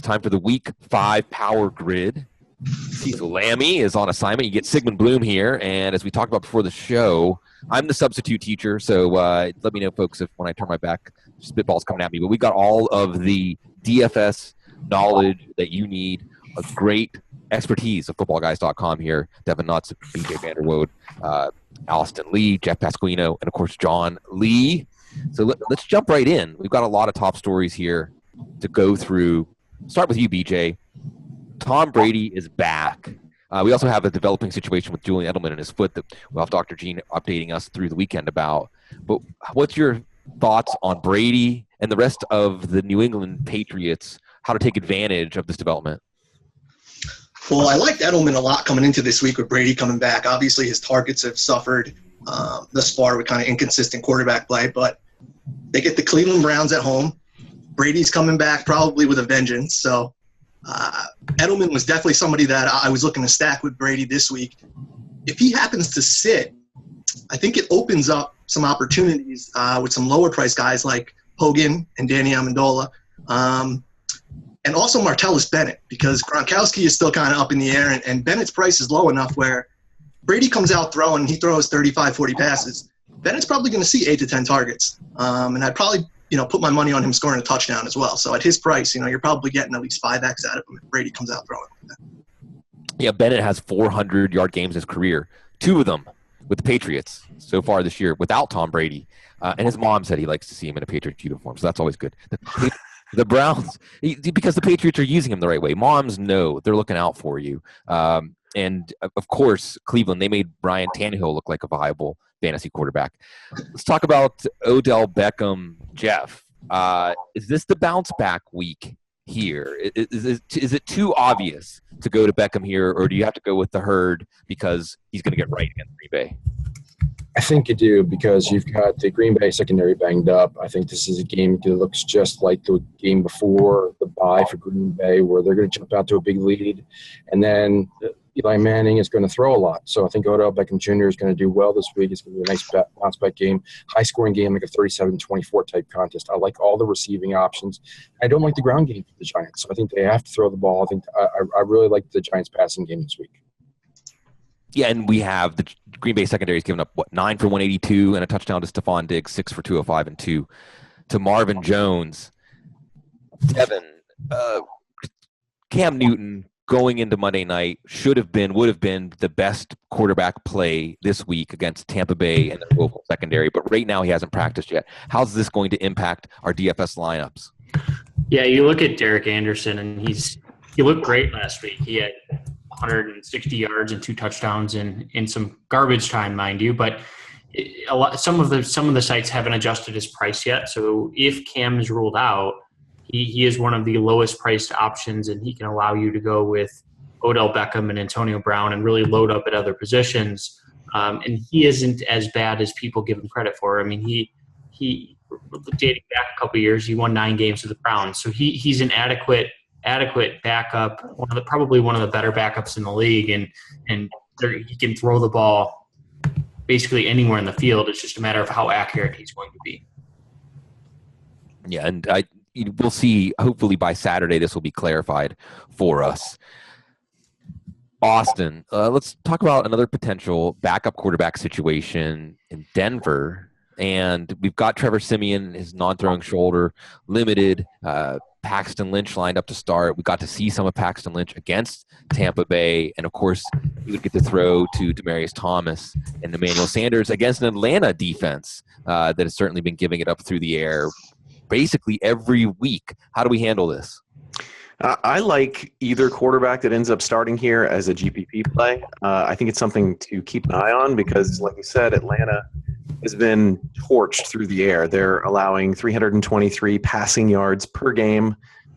time for the Week 5 Power Grid. Cecil Lammey is on assignment. You get Sigmund Bloom here, and as we talked about before the show, I'm the substitute teacher, so let me know, folks, if when I turn my back, spitballs coming at me. But we've got all of the DFS knowledge that you need, a great expertise of footballguys.com here. Devin Nuts, BJ VanderWoude, Alston Lee, Jeff Pasquino, and, of course, John Lee. So let's jump right in. We've got a lot of top stories here to go through. Start with you, BJ. Tom Brady is back. We also have a developing situation with Julian Edelman and his foot that we'll have Dr. Gene updating us through the weekend about. But what's your thoughts on Brady and the rest of the New England Patriots, how to take advantage of this development? Well, I liked Edelman a lot coming into this week with Brady coming back. Obviously, his targets have suffered thus far with kind of inconsistent quarterback play, but they get the Cleveland Browns at home. Brady's coming back probably with a vengeance, so Edelman was definitely somebody that I was looking to stack with Brady this week. If he happens to sit, I think it opens up some opportunities with some lower price guys like Hogan and Danny Amendola, and also Martellus Bennett, because Gronkowski is still kind of up in the air, and Bennett's price is low enough where Brady comes out throwing, he throws 35, 40 passes. Bennett's probably going to see 8 to 10 targets, and I'd probably put my money on him scoring a touchdown as well. So at his price, you're probably getting at least 5x out of him if Brady comes out throwing like that. Yeah, Bennett has 400-yard games in his career, 2 of them with the Patriots so far this year without Tom Brady. And his mom said he likes to see him in a Patriots uniform, so that's always good. The Browns, because the Patriots are using him the right way. Moms know they're looking out for you. And, of course, Cleveland, they made Ryan Tannehill look like a viable fantasy quarterback. Let's talk about Odell Beckham, Jeff. Is this the bounce back week here? Is it too obvious to go to Beckham here, or do you have to go with the herd because he's going to get right against Green Bay? I think you do, because you've got the Green Bay secondary banged up. I think this is a game that looks just like the game before the bye for Green Bay, where they're going to jump out to a big lead. And then Eli Manning is going to throw a lot. So I think Odell Beckham Jr. is going to do well this week. It's going to be a nice bounce-back game, high-scoring game, like a 37-24 type contest. I like all the receiving options. I don't like the ground game for the Giants, so I think they have to throw the ball. I think I really like the Giants passing game this week. Yeah, and we have the Green Bay secondary has given up, 9 for 182 and a touchdown to Stephon Diggs, 6 for 205 and 2 to Marvin Jones. Devin, Cam Newton going into Monday night would have been the best quarterback play this week against Tampa Bay and the Louisville secondary, but right now he hasn't practiced yet. How's this going to impact our DFS lineups? Yeah, you look at Derek Anderson, and he looked great last week. He had 160 yards and 2 touchdowns in some garbage time, mind you, but some of the sites haven't adjusted his price yet. So if Cam is ruled out, he is one of the lowest priced options, and he can allow you to go with Odell Beckham and Antonio Brown and really load up at other positions. And he isn't as bad as people give him credit for. I mean, he dating back a couple of years, he won 9 games with the Browns, so he's an adequate backup, probably one of the better backups in the league, and he can throw the ball basically anywhere in the field. It's just a matter of how accurate he's going to be. Yeah, and we'll see. Hopefully by Saturday this will be clarified for us. Austin, let's talk about another potential backup quarterback situation in Denver. And we've got Trevor Siemian, his non-throwing shoulder, limited. Paxton Lynch lined up to start. We got to see some of Paxton Lynch against Tampa Bay. And, of course, he would get to throw to Demaryius Thomas and Emmanuel Sanders against an Atlanta defense that has certainly been giving it up through the air basically every week. How do we handle this? I like either quarterback that ends up starting here as a GPP play. I think it's something to keep an eye on because, like you said, Atlanta has been torched through the air. They're allowing 323 passing yards per game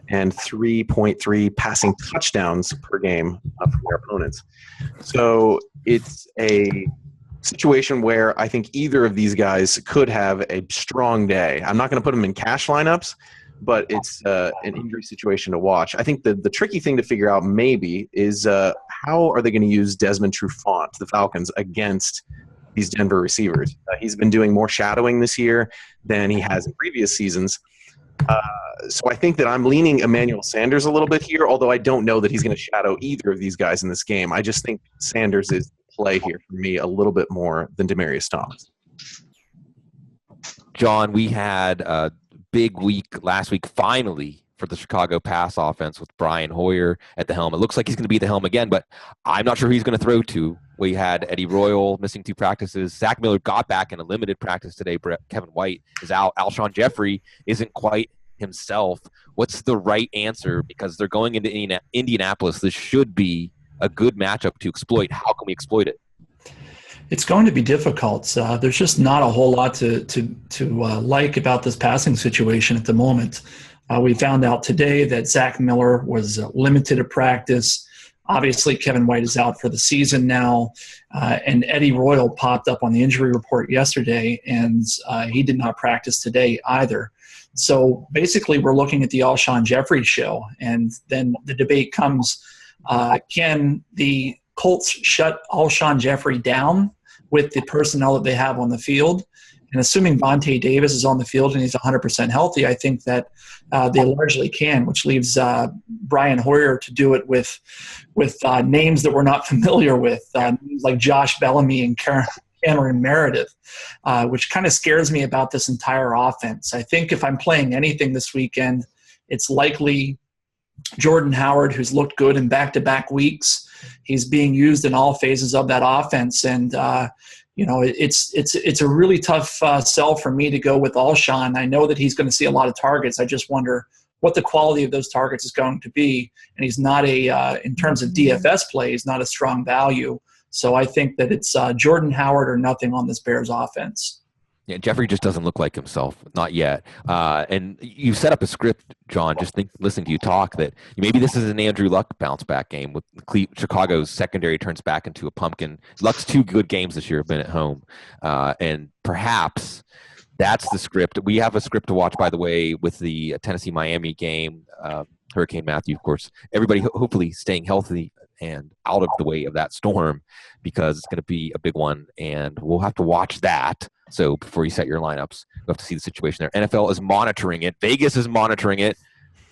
and 3.3 passing touchdowns per game from their opponents. So it's a situation where I think either of these guys could have a strong day. I'm not going to put them in cash lineups, but it's an injury situation to watch. I think the tricky thing to figure out maybe is how are they going to use Desmond Trufant, the Falcons, against these Denver receivers. He's been doing more shadowing this year than he has in previous seasons. So I think that I'm leaning Emmanuel Sanders a little bit here, although I don't know that he's going to shadow either of these guys in this game. I just think Sanders is the play here for me a little bit more than Demaryius Thomas. John, we had a big week last week, finally, for the Chicago pass offense with Brian Hoyer at the helm. It looks like he's going to be at the helm again, but I'm not sure who he's going to throw to. We had Eddie Royal missing 2 practices. Zach Miller got back in a limited practice today. Kevin White is out. Alshon Jeffrey isn't quite himself. What's the right answer? Because they're going into Indianapolis. This should be a good matchup to exploit. How can we exploit it? It's going to be difficult. There's just not a whole lot to like about this passing situation at the moment. We found out today that Zach Miller was limited to practice. Obviously, Kevin White is out for the season now, and Eddie Royal popped up on the injury report yesterday, and he did not practice today either. So basically, we're looking at the Alshon Jeffrey show, and then the debate comes, can the Colts shut Alshon Jeffrey down with the personnel that they have on the field? And assuming Vontae Davis is on the field and he's 100% healthy, I think that they largely can, which leaves Brian Hoyer to do it with names that we're not familiar with, like Josh Bellamy and Cameron Meredith, which kind of scares me about this entire offense. I think if I'm playing anything this weekend, it's likely Jordan Howard, who's looked good in back-to-back weeks. He's being used in all phases of that offense, and it's a really tough sell for me to go with Alshon. I know that he's going to see a lot of targets. I just wonder what the quality of those targets is going to be. And he's not in terms of DFS play, he's not a strong value. So I think that it's Jordan Howard or nothing on this Bears offense. Yeah, Jeffrey just doesn't look like himself, not yet. And you set up a script, John, listening to you talk, that maybe this is an Andrew Luck bounce back game with Chicago's secondary turns back into a pumpkin. Luck's 2 good games this year have been at home. And perhaps that's the script. We have a script to watch, by the way, with the Tennessee-Miami game. Hurricane Matthew, of course. Everybody hopefully staying healthy and out of the way of that storm, because it's going to be a big one, and we'll have to watch that. So before you set your lineups, you have to see the situation there. NFL is monitoring it. Vegas is monitoring it.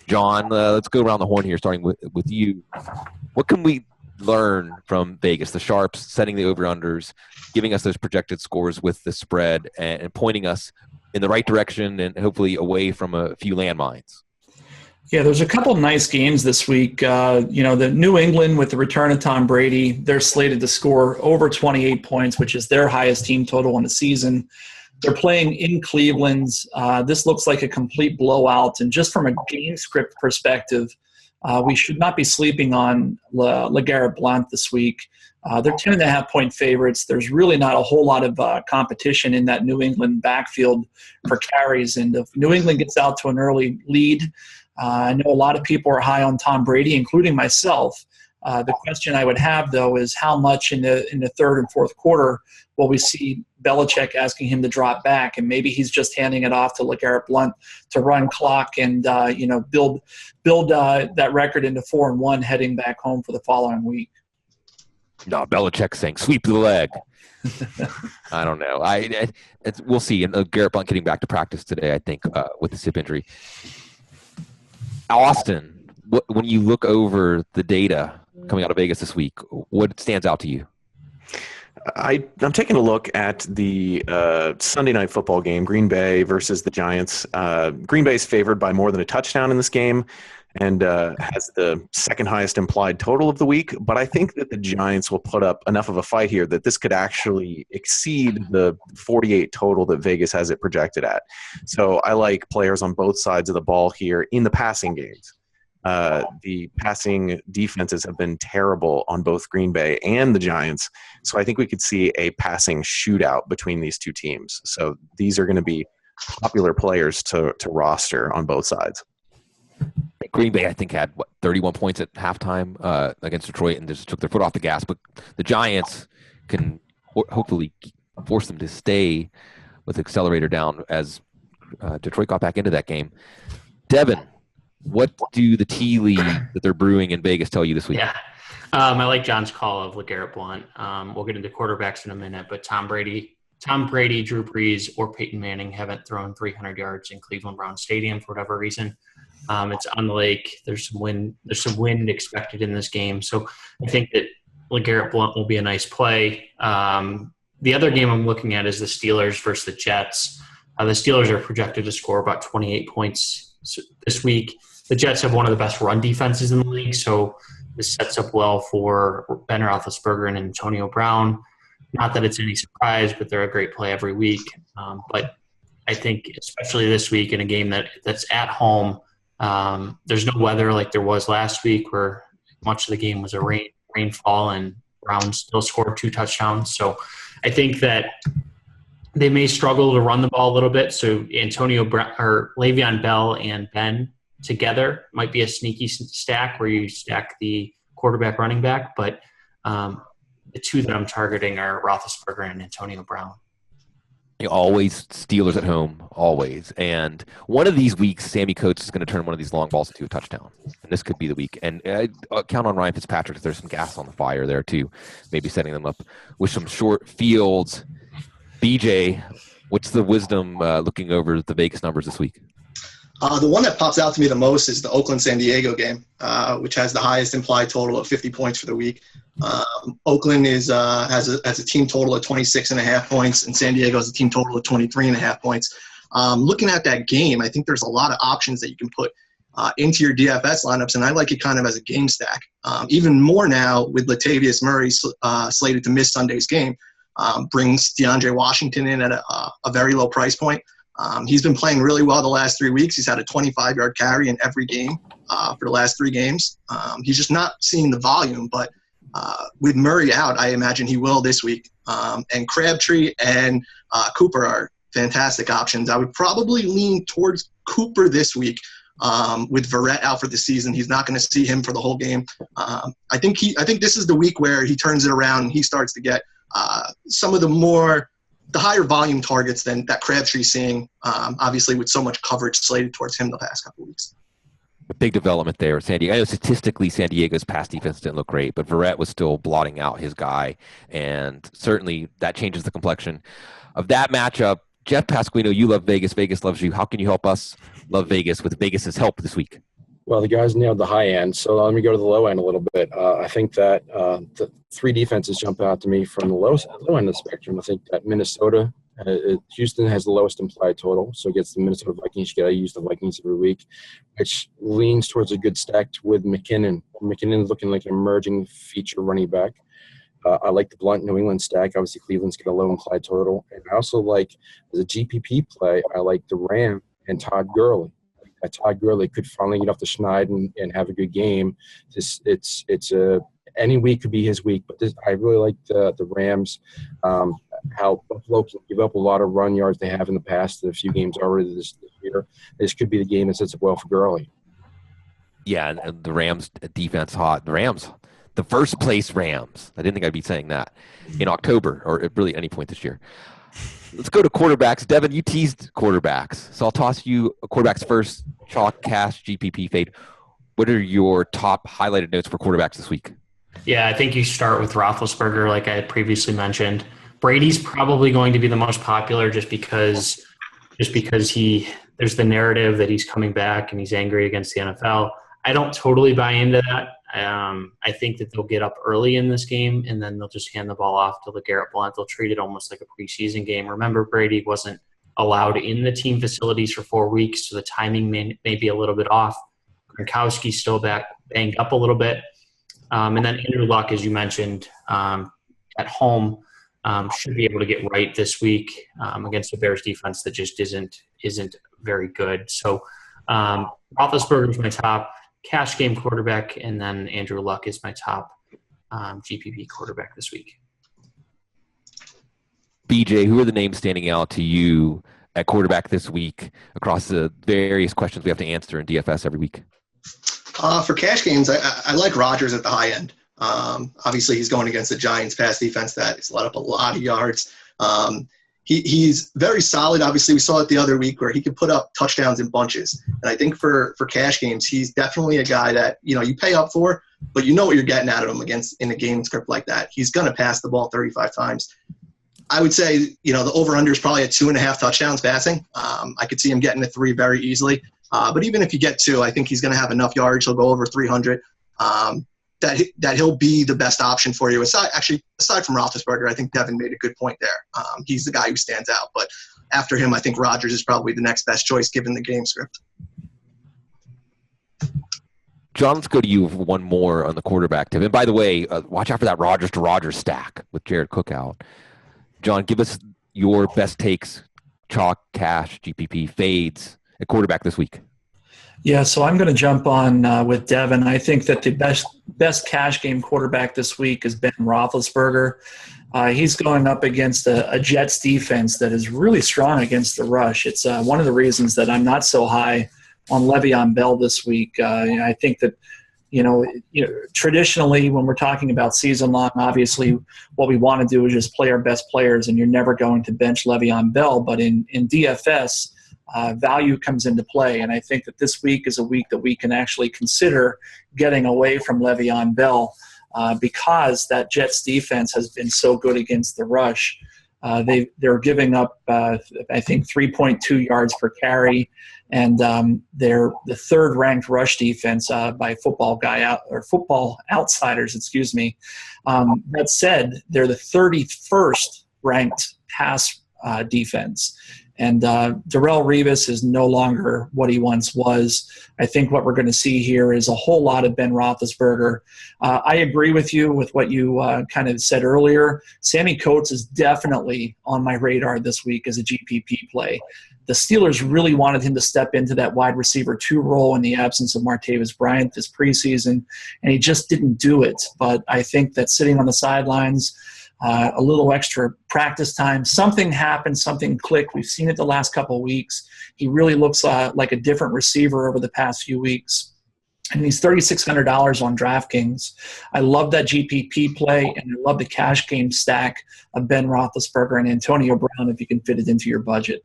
John, let's go around the horn here, starting with you. What can we learn from Vegas, the sharps, setting the over-unders, giving us those projected scores with the spread, and pointing us in the right direction and hopefully away from a few landmines? Yeah, there's a couple nice games this week. The New England with the return of Tom Brady, they're slated to score over 28 points, which is their highest team total in the season. They're playing in Cleveland. This looks like a complete blowout. And just from a game script perspective, we should not be sleeping on LeGarrette Blount this week. They're 10.5-point favorites. There's really not a whole lot of competition in that New England backfield for carries. And if New England gets out to an early lead, I know a lot of people are high on Tom Brady, including myself. The question I would have, though, is how much in the third and fourth quarter will we see Belichick asking him to drop back, and maybe he's just handing it off to LeGarrette Blount to run clock and build that record into 4-1 heading back home for the following week. No, Belichick saying sweep the leg. I don't know. We'll see. And Garrett Blount getting back to practice today, I think, with the hip injury. Austin, when you look over the data coming out of Vegas this week, what stands out to you? I'm taking a look at the Sunday night football game, Green Bay versus the Giants. Green Bay is favored by more than a touchdown in this game and has the second highest implied total of the week. But I think that the Giants will put up enough of a fight here that this could actually exceed the 48 total that Vegas has it projected at. So I like players on both sides of the ball here in the passing games. The passing defenses have been terrible on both Green Bay and the Giants. So I think we could see a passing shootout between these two teams. So these are going to be popular players to roster on both sides. Green Bay, I think, had 31 points at halftime against Detroit and just took their foot off the gas. But the Giants can hopefully force them to stay with the accelerator down as Detroit got back into that game. Devin, what do the tea leaves that they're brewing in Vegas tell you this week? Yeah, I like John's call of LeGarrette Blount. We'll get into quarterbacks in a minute, but Tom Brady Tom Brady, Drew Brees, or Peyton Manning haven't thrown 300 yards in Cleveland Browns Stadium for whatever reason. It's on the lake. There's some wind. There's some wind expected in this game. So I think that LeGarrette Blount will be a nice play. The other game I'm looking at is the Steelers versus the Jets. The Steelers are projected to score about 28 points this week. The Jets have one of the best run defenses in the league, so this sets up well for Ben Roethlisberger and Antonio Brown. Not that it's any surprise, but they're a great play every week. But I think especially this week in a game that's at home, there's no weather like there was last week where much of the game was a rainfall and Browns still scored 2 touchdowns. So I think that they may struggle to run the ball a little bit. So Le'Veon Bell and Ben together might be a sneaky stack where you stack the quarterback running back. But the 2 that I'm targeting are Roethlisberger and Antonio Brown. Always Steelers at home, always. And one of these weeks, Sammy Coates is going to turn one of these long balls into a touchdown. And this could be the week. And count on Ryan Fitzpatrick if there's some gas on the fire there, too. Maybe setting them up with some short fields. BJ, what's the wisdom looking over the Vegas numbers this week? The one that pops out to me the most is the Oakland-San Diego game, which has the highest implied total of 50 points for the week. Oakland has a team total of 26.5 points, and San Diego has a team total of 23.5 points. Looking at that game, I think there's a lot of options that you can put into your DFS lineups, and I like it kind of as a game stack. Even more now with Latavius Murray slated to miss Sunday's game, brings DeAndre Washington in at a very low price point. He's been playing really well the last 3 weeks. He's had a 25-yard carry in every game for the last 3 games. He's just not seeing the volume, but with Murray out, I imagine he will this week. And Crabtree and Cooper are fantastic options. I would probably lean towards Cooper this week with Verrett out for the season. He's not going to see him for the whole game. I think this is the week where he turns it around and he starts to get some of the higher volume targets than that Crabtree's seeing, obviously with so much coverage slated towards him the past couple of weeks. A big development there. San Diego. I know statistically San Diego's pass defense didn't look great, but Verrett was still blotting out his guy, and certainly that changes the complexion of that matchup. Jeff Pasquino, you love Vegas. Vegas loves you. How can you help us love Vegas with Vegas's help this week? Well, the guys nailed the high end, so let me go to the low end a little bit. I think that the 3 defenses jump out to me from the low end of the spectrum. I think that Minnesota, Houston has the lowest implied total, so against the Minnesota Vikings, you got to use the Vikings every week, which leans towards a good stack with McKinnon. McKinnon is looking like an emerging feature running back. I like the blunt New England stack. Obviously, Cleveland's got a low implied total. And I also like, as a GPP play, I like the Ram and Todd Gurley. Todd Gurley could finally get off the schneid and have a good game. Any week could be his week, but I really like the Rams. How Buffalo can give up a lot of run yards they have in the past, a few games already this year. This could be the game that sets up well for Gurley. Yeah, and the Rams defense hot. The Rams, the first place Rams. I didn't think I'd be saying that in October or at really any point this year. Let's go to quarterbacks. Devin, you teased quarterbacks, so I'll toss you quarterbacks first. Chalk, cash, GPP, fade. What are your top highlighted notes for quarterbacks this week? Yeah, I think you start with Roethlisberger, like I had previously mentioned. Brady's probably going to be the most popular just because there's the narrative that he's coming back and he's angry against the NFL. I don't totally buy into that. I think that they'll get up early in this game and then they'll just hand the ball off to LeGarrette Blount. They'll treat it almost like a preseason game. Remember, Brady wasn't allowed in the team facilities for 4 weeks, so the timing may be a little bit off. Gronkowski's still banged up a little bit. And then Andrew Luck, as you mentioned, at home, should be able to get right this week against the Bears defense that just isn't very good. So Roethlisberger is my top cash game quarterback, and then Andrew Luck is my top GPP quarterback this week. BJ, who are the names standing out to you at quarterback this week across the various questions we have to answer in DFS every week? For cash games, I like Rodgers at the high end. Obviously, he's going against the Giants pass defense that has let up a lot of yards. He's very solid. Obviously, we saw it the other week where he could put up touchdowns in bunches. And I think for cash games, he's definitely a guy that, you pay up for, but you know what you're getting out of him in a game script like that. He's going to pass the ball 35 times. I would say, the over-under is probably at 2.5 touchdowns passing. I could see him getting to 3 very easily. But even if you get 2, I think he's going to have enough yards. He'll go over 300. That he'll be the best option for you. Aside from Roethlisberger, I think Devin made a good point there. He's the guy who stands out. But after him, I think Rodgers is probably the next best choice given the game script. John, let's go to you for one more on the quarterback tip. And by the way, watch out for that Rodgers to Rodgers stack with Jared Cook out. John, give us your best takes, chalk, cash, GPP, fades at quarterback this week. Yeah, so I'm going to jump on with Devin. I think that the best cash game quarterback this week is Ben Roethlisberger. He's going up against a Jets defense that is really strong against the rush. It's one of the reasons that I'm not so high on Le'Veon Bell this week. I think that, traditionally when we're talking about season long, obviously what we want to do is just play our best players, and you're never going to bench Le'Veon Bell. But in DFS, value comes into play, and I think that this week is a week that we can actually consider getting away from Le'Veon Bell because that Jets defense has been so good against the rush. They're giving up, I think, 3.2 yards per carry, and they're the third-ranked rush defense by Football Outsiders. Excuse me. That said, they're the 31st ranked pass defense. And Darrelle Revis is no longer what he once was. I think what we're going to see here is a whole lot of Ben Roethlisberger. I agree with you with what you kind of said earlier. Sammy Coates is definitely on my radar this week as a GPP play. The Steelers really wanted him to step into that wide receiver 2 role in the absence of Martavis Bryant this preseason, and he just didn't do it. But I think that sitting on the sidelines, a little extra practice time, something happened, something clicked. We've seen it the last couple of weeks. He really looks like a different receiver over the past few weeks. And he's $3,600 on DraftKings. I love that GPP play, and I love the cash game stack of Ben Roethlisberger and Antonio Brown if you can fit it into your budget.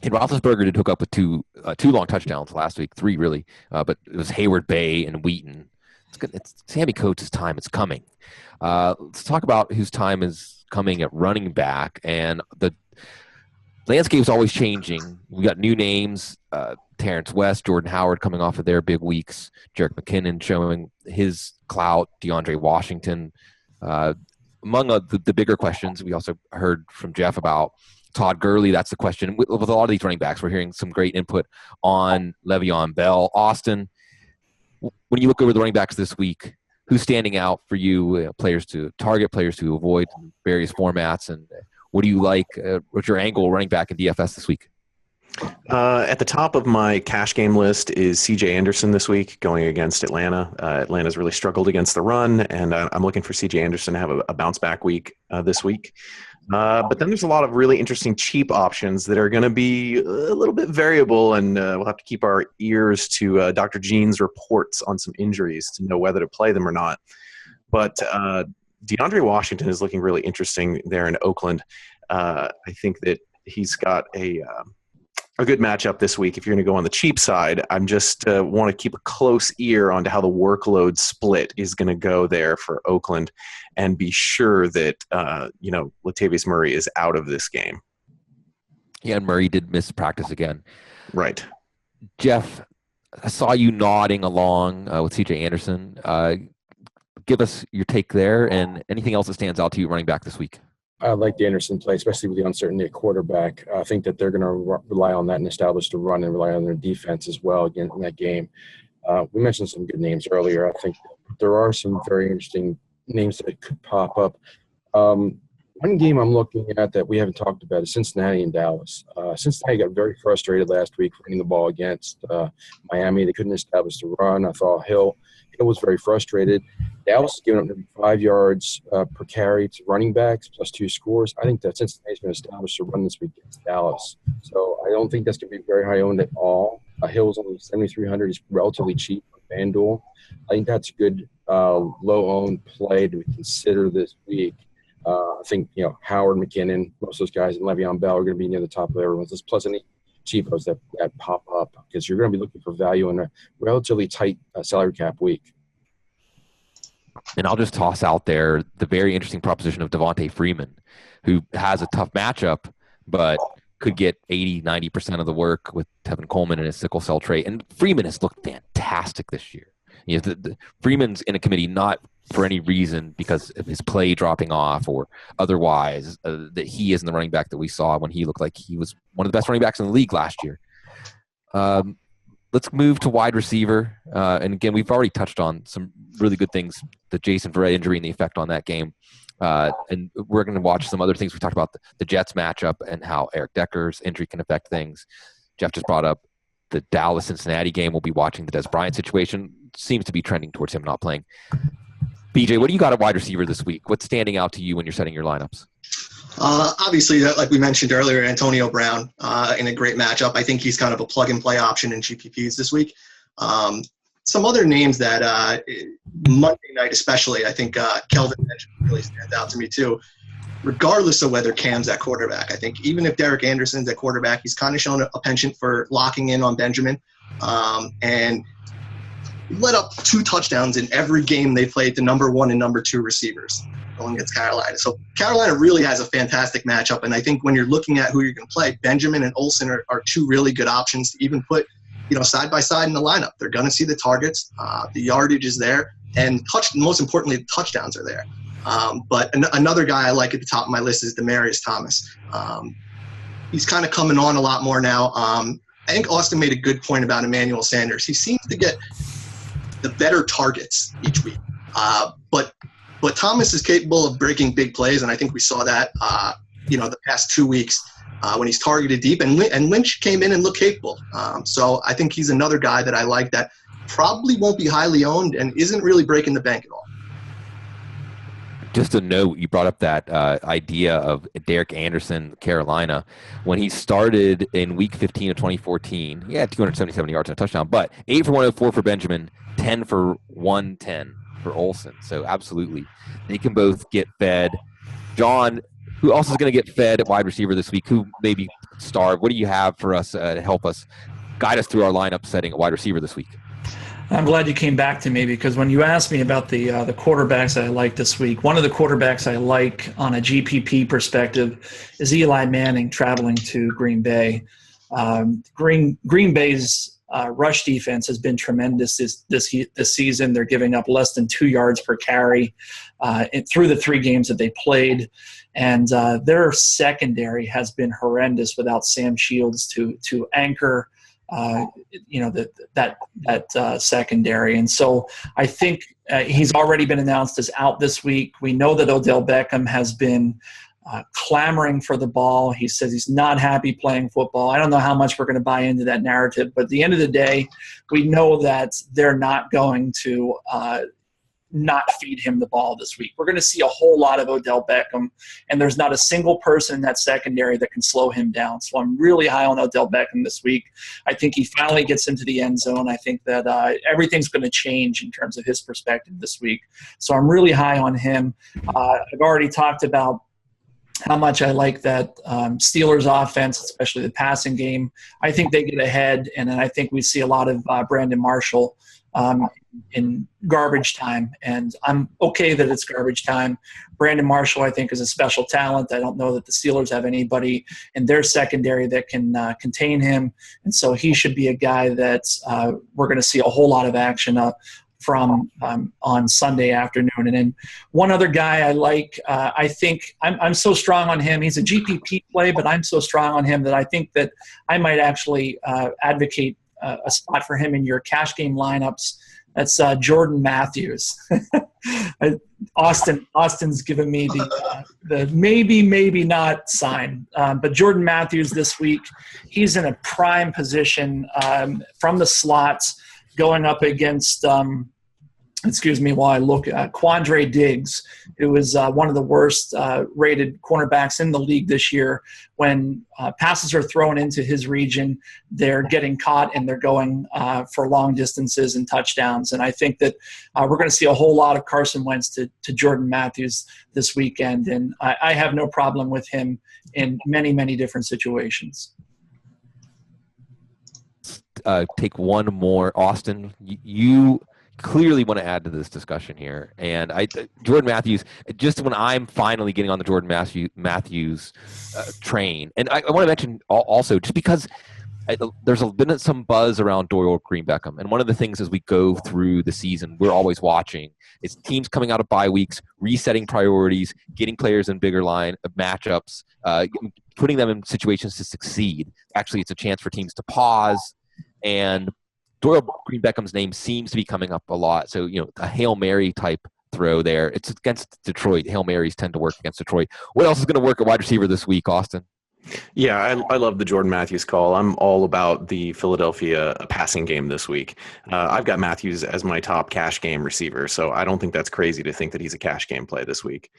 And Roethlisberger did hook up with two long touchdowns last week, 3 really, but it was Hayward, Bay, and Wheaton. It's Sammy Coates' time. It's coming. Let's talk about whose time is coming at running back. And the landscape's always changing. We got new names, Terrance West, Jordan Howard coming off of their big weeks, Jerick McKinnon showing his clout, DeAndre Washington. Among the bigger questions, we also heard from Jeff about Todd Gurley. That's the question. With a lot of these running backs, we're hearing some great input on Le'Veon Bell. Austin, when you look over the running backs this week, who's standing out for you, players to target, players to avoid in various formats, and what do you like? What's your angle running back in DFS this week? At the top of my cash game list is CJ Anderson this week going against Atlanta. Atlanta's really struggled against the run, and I'm looking for CJ Anderson to have a bounce back week this week. But then there's a lot of really interesting cheap options that are going to be a little bit variable, and we'll have to keep our ears to Dr. Jean's reports on some injuries to know whether to play them or not. But DeAndre Washington is looking really interesting there in Oakland. I think that he's got a good matchup this week. If you're going to go on the cheap side, I'm just want to keep a close ear onto how the workload split is going to go there for Oakland, and be sure that Latavius Murray is out of this game. Yeah, and Murray did miss practice again. Right. Jeff, I saw you nodding along with CJ Anderson. Give us your take there, and anything else that stands out to you running back this week. I like the Anderson play, especially with the uncertainty at quarterback. I think that they're going to rely on that and establish the run and rely on their defense as well again in that game. We mentioned some good names earlier. I think there are some very interesting names that could pop up. One game I'm looking at that we haven't talked about is Cincinnati and Dallas. Cincinnati got very frustrated last week running the ball against Miami. They couldn't establish the run. I thought Hill was very frustrated. Dallas is giving up nearly 5 yards per carry to running backs plus 2 scores. I think that Cincinnati's going to establish a run this week against Dallas. So I don't think that's going to be very high owned at all. Hill's only 7,300. He's relatively cheap on FanDuel. I think that's a good low-owned play to consider this week. I think, Howard, McKinnon, most of those guys, and Le'Veon Bell are going to be near the top of everyone's list, plus any cheapos that pop up, because you're going to be looking for value in a relatively tight salary cap week. And I'll just toss out there the very interesting proposition of Devontae Freeman, who has a tough matchup, but could get 80-90% of the work with Tevin Coleman and his sickle cell trait. And Freeman has looked fantastic this year. Freeman's in a committee not for any reason because of his play dropping off or otherwise, that he isn't the running back that we saw when he looked like he was one of the best running backs in the league last year. Let's move to wide receiver. And again, we've already touched on some really good things, the Jason Verrett injury and the effect on that game. And we're going to watch some other things. We talked about the Jets matchup and how Eric Decker's injury can affect things. Jeff just brought up the Dallas-Cincinnati game. We'll be watching the Des Bryant situation. Seems to be trending towards him not playing. BJ, what do you got at wide receiver this week? What's standing out to you when you're setting your lineups? Obviously, like we mentioned earlier, Antonio Brown in a great matchup. I think he's kind of a plug-and-play option in GPPs this week. Some other names that Monday night especially, I think Kelvin Benjamin really stands out to me too. Regardless of whether Cam's at quarterback, I think even if Derek Anderson's at quarterback, he's kind of shown a penchant for locking in on Benjamin. And let up 2 touchdowns in every game they played the number 1 and number 2 receivers going against Carolina. So Carolina really has a fantastic matchup. And I think when you're looking at who you're going to play, Benjamin and Olsen are 2 really good options to even put, side by side in the lineup. They're going to see the targets, the yardage is there, and most importantly, the touchdowns are there. But another guy I like at the top of my list is Demaryius Thomas. He's kind of coming on a lot more now. I think Austin made a good point about Emmanuel Sanders. He seems to get the better targets each week. But Thomas is capable of breaking big plays, and I think we saw that, the past 2 weeks when he's targeted deep. And Lynch came in and looked capable. So I think he's another guy that I like that probably won't be highly owned and isn't really breaking the bank at all. Just a note, you brought up that idea of Derek Anderson, Carolina. When he started in Week 15 of 2014, he had 277 yards and a touchdown, but 8 for 104 for Benjamin, 10 for 110 for Olsen. So absolutely, they can both get fed. John, who also is going to get fed at wide receiver this week, who maybe starve? What do you have for us to help us guide us through our lineup setting at wide receiver this week? I'm glad you came back to me because when you asked me about the quarterbacks I like this week, one of the quarterbacks I like on a GPP perspective is Eli Manning traveling to Green Bay. Green Bay's rush defense has been tremendous this season. They're giving up less than 2 yards per carry through the 3 games that they played, and their secondary has been horrendous without Sam Shields to anchor that secondary. And so I think he's already been announced as out this week. We know that Odell Beckham has been clamoring for the ball. He says he's not happy playing football. I don't know how much we're going to buy into that narrative, but at the end of the day, we know that they're not going to not feed him the ball this week. We're going to see a whole lot of Odell Beckham, and there's not a single person in that secondary that can slow him down. So I'm really high on Odell Beckham this week. I think he finally gets into the end zone. I think that everything's going to change in terms of his perspective this week. So I'm really high on him. I've already talked about how much I like that Steelers offense, especially the passing game. I think they get ahead, and then I think we see a lot of Brandon Marshall in garbage time, and I'm okay that it's garbage time. Brandon Marshall, I think, is a special talent. I don't know that the Steelers have anybody in their secondary that can contain him, and so he should be a guy that we're going to see a whole lot of action from on Sunday afternoon. And then one other guy I like, I think I'm so strong on him. He's a GPP play, but I'm so strong on him that I think that I might actually advocate a spot for him in your cash game lineups. That's Jordan Matthews. Austin's given me the maybe not sign. But Jordan Matthews this week, he's in a prime position from the slots going up against while I look at Quandre Diggs, who is one of the worst rated cornerbacks in the league this year. When passes are thrown into his region, they're getting caught and they're going for long distances and touchdowns. And I think that we're going to see a whole lot of Carson Wentz to Jordan Matthews this weekend. And I have no problem with him in many, many different situations. Take one more. Austin, you clearly want to add to this discussion here. And Jordan Matthews, just when I'm finally getting on the Jordan Matthews train, and I want to mention also, just because there's been some buzz around Dorial Green Beckham. And one of the things as we go through the season, we're always watching is teams coming out of bye weeks, resetting priorities, getting players in bigger line of matchups, putting them in situations to succeed. Actually, it's a chance for teams to pause. And Dorial Green Beckham's name seems to be coming up a lot. So, a Hail Mary type throw there. It's against Detroit. Hail Marys tend to work against Detroit. What else is going to work at wide receiver this week, Austin? Yeah, I love the Jordan Matthews call. I'm all about the Philadelphia passing game this week. I've got Matthews as my top cash game receiver, so I don't think that's crazy to think that he's a cash game play this week.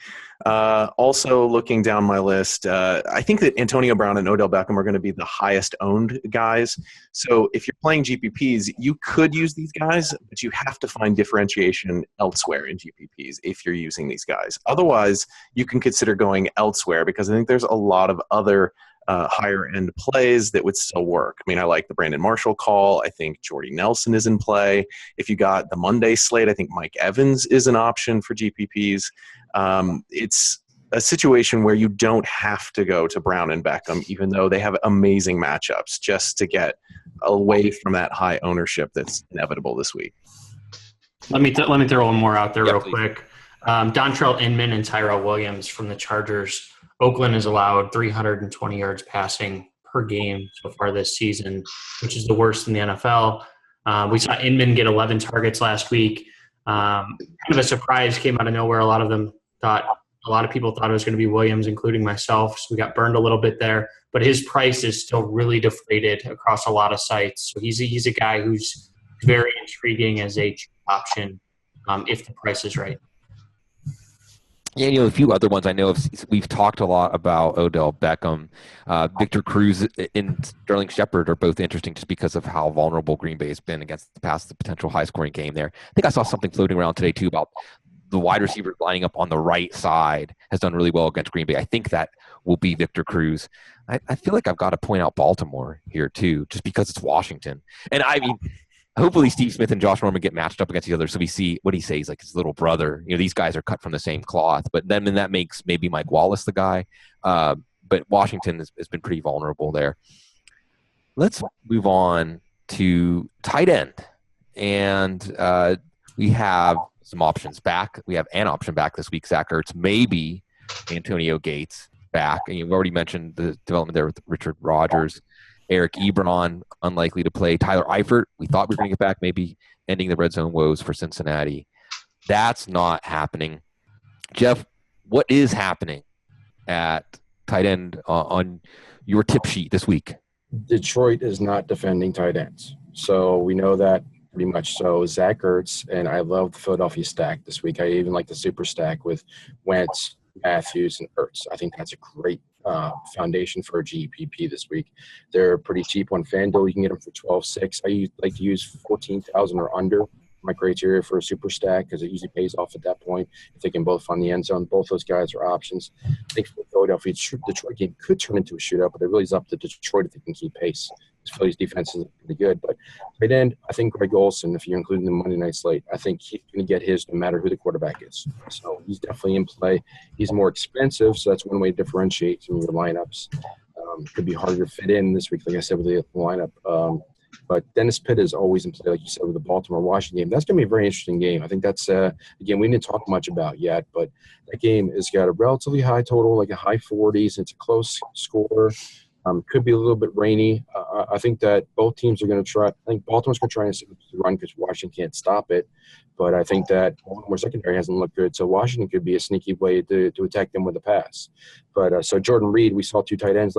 Also, looking down my list, I think that Antonio Brown and Odell Beckham are going to be the highest owned guys. So if you're playing GPPs, you could use these guys, but you have to find differentiation elsewhere in GPPs if you're using these guys. Otherwise, you can consider going elsewhere, because I think there's a lot of other higher end plays that would still work. I mean, I like the Brandon Marshall call. I think Jordy Nelson is in play. If you got the Monday slate, I think Mike Evans is an option for GPPs. It's a situation where you don't have to go to Brown and Beckham, even though they have amazing matchups, just to get away from that high ownership that's inevitable this week. Let me throw one more out there real quick. Dontrell Inman and Tyrell Williams from the Chargers. Oakland has allowed 320 yards passing per game so far this season, which is the worst in the NFL. We saw Inman get 11 targets last week. Kind of a surprise, came out of nowhere. A lot of people thought it was going to be Williams, including myself. So we got burned a little bit there. But his price is still really deflated across a lot of sites. So he's a guy who's very intriguing as a option if the price is right. Yeah, a few other ones I know we've talked a lot about Odell Beckham. Victor Cruz and Sterling Shepard are both interesting just because of how vulnerable Green Bay has been against the potential high-scoring game there. I think I saw something floating around today, too, about the wide receiver lining up on the right side has done really well against Green Bay. I think that will be Victor Cruz. I feel like I've got to point out Baltimore here, too, just because it's Washington. And, I mean, hopefully Steve Smith and Josh Norman get matched up against each other so we see what he says, like his little brother. These guys are cut from the same cloth. But then that makes maybe Mike Wallace the guy. But Washington has been pretty vulnerable there. Let's move on to tight end. And we have some options back. We have an option back this week. Zach Ertz, maybe Antonio Gates back. And you've already mentioned the development there with Richard Rodgers. Eric Ebron, unlikely to play. Tyler Eifert, we thought we were going to get back, maybe ending the red zone woes for Cincinnati. That's not happening. Jeff, what is happening at tight end on your tip sheet this week? Detroit is not defending tight ends. So we know that pretty much so. Zach Ertz, and I love the Philadelphia stack this week. I even like the super stack with Wentz, Matthews, and Ertz. I think that's a great foundation for a GPP this week. They're pretty cheap on FanDuel. You can get them for $12.6. I like to use 14,000 or under. My criteria for a super stack, because it usually pays off at that point if they can both find the end zone. Both those guys are options. I think for Philadelphia, Detroit game could turn into a shootout, but it really is up to Detroit if they can keep pace. Philly's defense is pretty good. But tight end, I think Greg Olsen, if you're including the Monday night slate, I think he's going to get his no matter who the quarterback is. So he's definitely in play. He's more expensive, so that's one way to differentiate some of your lineups. Could be harder to fit in this week, like I said, with the lineup. But Dennis Pitt is always in play, like you said, with the Baltimore-Washington game. That's going to be a very interesting game. I think that's, again, we didn't talk much about yet, but that game has got a relatively high total, like a high 40s. It's a close score. Could be a little bit rainy. I think that both teams are going to try. I think Baltimore's going to try and run because Washington can't stop it. But I think that Baltimore secondary hasn't looked good, so Washington could be a sneaky way to attack them with a pass. But so Jordan Reed, we saw two tight end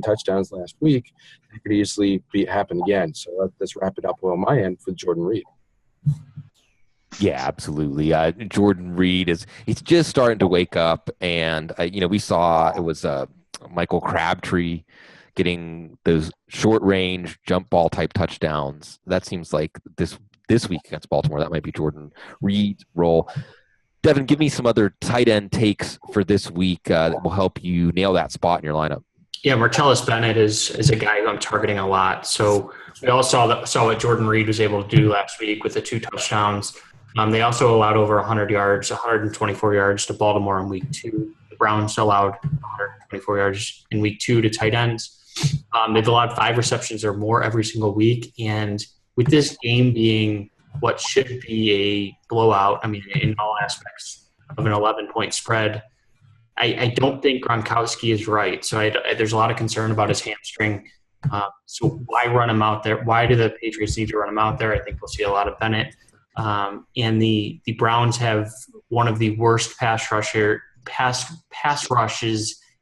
touchdowns last week. That could easily happen again. So let's wrap it up on my end for Jordan Reed. Yeah, absolutely. Jordan Reed he's just starting to wake up, and we saw it was Michael Crabtree getting those short range jump ball type touchdowns. That seems like this week against Baltimore, that might be Jordan Reed's role. Devin, give me some other tight end takes for this week that will help you nail that spot in your lineup. Yeah, Martellus Bennett is a guy who I'm targeting a lot. So we all saw what Jordan Reed was able to do last week with the 2 touchdowns. They also allowed over 100 yards, 124 yards to Baltimore in week 2. The Browns allowed 124 yards in week 2 to tight ends. They've allowed 5 receptions or more every single week. And with this game being what should be a blowout, I mean, in all aspects of an 11-point spread, I don't think Gronkowski is right. So there's a lot of concern about his hamstring. So why run him out there? Why do the Patriots need to run him out there? I think we'll see a lot of Bennett. And the Browns have one of the worst pass rushes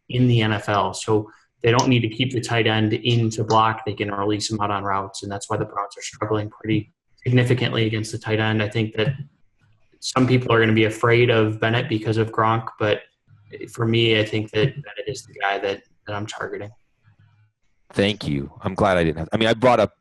in the NFL. So they don't need to keep the tight end in to block. They can release him out on routes, and that's why the Browns are struggling pretty significantly against the tight end. I think that some people are going to be afraid of Bennett because of Gronk, but for me, I think that Bennett is the guy that I'm targeting. Thank you. I'm glad I didn't have. I mean, I brought up